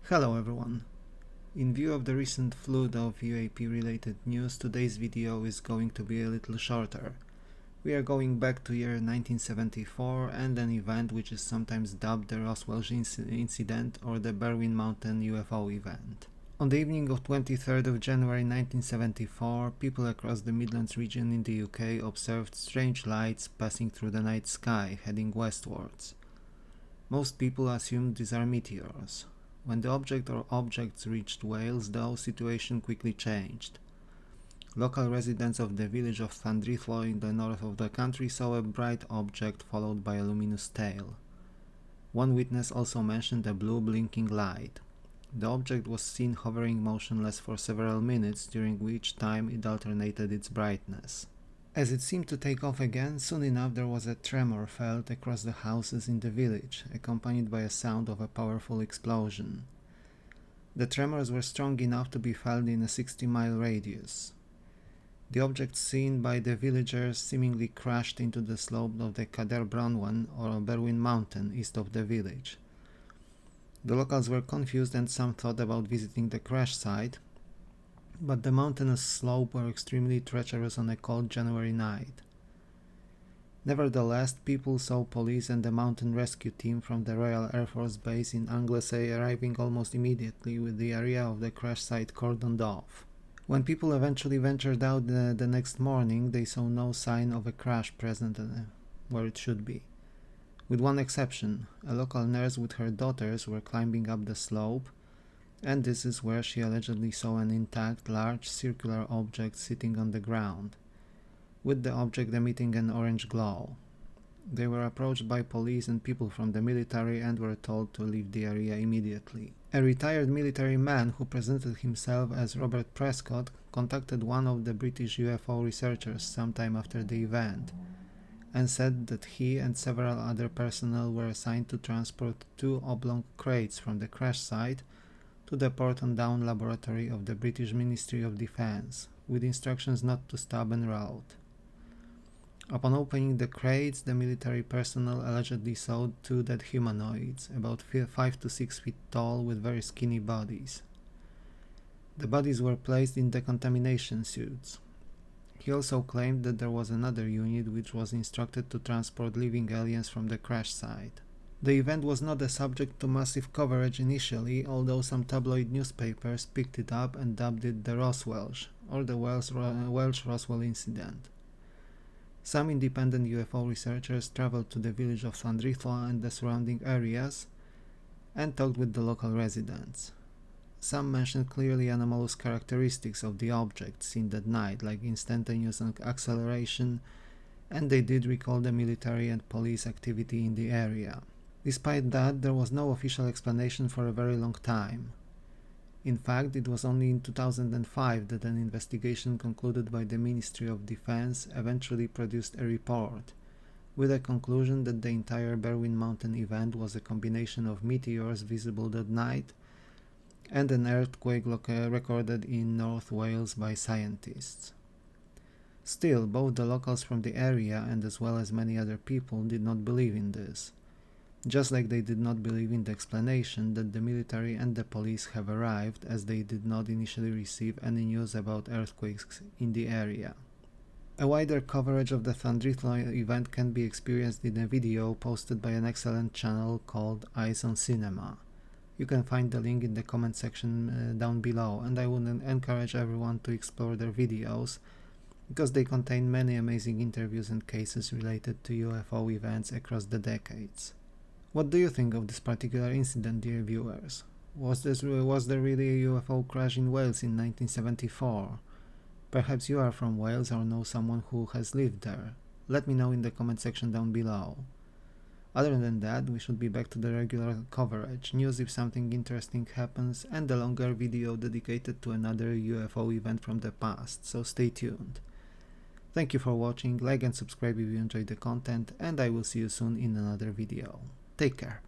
Hello everyone. In view of the recent flood of UAP related news, today's video is going to be a little shorter. We are going back to year 1974 and an event which is sometimes dubbed the Roswell incident or the Berwyn Mountain UFO event. On the evening of 23rd of January 1974, people across the Midlands region in the UK observed strange lights passing through the night sky, heading westwards. Most people assumed these are meteors. When the object or objects reached Wales, the whole situation quickly changed. Local residents of the village of Llandrillo in the north of the country saw a bright object followed by a luminous tail. One witness also mentioned a blue blinking light. The object was seen hovering motionless for several minutes, during which time it alternated its brightness. As it seemed to take off again, soon enough there was a tremor felt across the houses in the village, accompanied by a sound of a powerful explosion. The tremors were strong enough to be felt in a 60-mile radius. The object seen by the villagers seemingly crashed into the slope of the Cader Bronwen or Berwyn Mountain east of the village. The locals were confused and some thought about visiting the crash site, but the mountainous slope were extremely treacherous on a cold January night. Nevertheless, people saw police and the mountain rescue team from the Royal Air Force Base in Anglesey arriving almost immediately, with the area of the crash site cordoned off. When people eventually ventured out the next morning, they saw no sign of a crash present where it should be. With one exception, a local nurse with her daughters were climbing up the slope, and this is where she allegedly saw an intact, large, circular object sitting on the ground, with the object emitting an orange glow. They were approached by police and people from the military and were told to leave the area immediately. A retired military man who presented himself as Robert Prescott contacted one of the British UFO researchers sometime after the event, and said that he and several other personnel were assigned to transport 2 oblong crates from the crash site to the Porton Down laboratory of the British Ministry of Defence, with instructions not to stop en route. Upon opening the crates, the military personnel allegedly saw 2 dead humanoids, about 5 to 6 feet tall, with very skinny bodies. The bodies were placed in decontamination suits. He also claimed that there was another unit which was instructed to transport living aliens from the crash site. The event was not a subject to massive coverage initially, although some tabloid newspapers picked it up and dubbed it the Roswelsh, or the Welsh Roswell incident. Some independent UFO researchers traveled to the village of Llandrillo and the surrounding areas and talked with the local residents. Some mentioned clearly anomalous characteristics of the object seen that night, like instantaneous acceleration, and they did recall the military and police activity in the area. Despite that, there was no official explanation for a very long time. In fact, it was only in 2005 that an investigation concluded by the Ministry of Defense eventually produced a report, with a conclusion that the entire Berwyn Mountain event was a combination of meteors visible that night and an earthquake recorded in North Wales by scientists. Still, both the locals from the area and as well as many other people did not believe in this, just like they did not believe in the explanation that the military and the police have arrived, as they did not initially receive any news about earthquakes in the area. A wider coverage of the Llandrillo event can be experienced in a video posted by an excellent channel called Eyes on Cinema. You can find the link in the comment section down below, and I would encourage everyone to explore their videos, because they contain many amazing interviews and cases related to UFO events across the decades. What do you think of this particular incident, dear viewers? Was there really a UFO crash in Wales in 1974? Perhaps you are from Wales or know someone who has lived there. Let me know in the comment section down below. Other than that, we should be back to the regular coverage, news if something interesting happens, and a longer video dedicated to another UFO event from the past, so stay tuned. Thank you for watching, like and subscribe if you enjoyed the content, and I will see you soon in another video. Take care.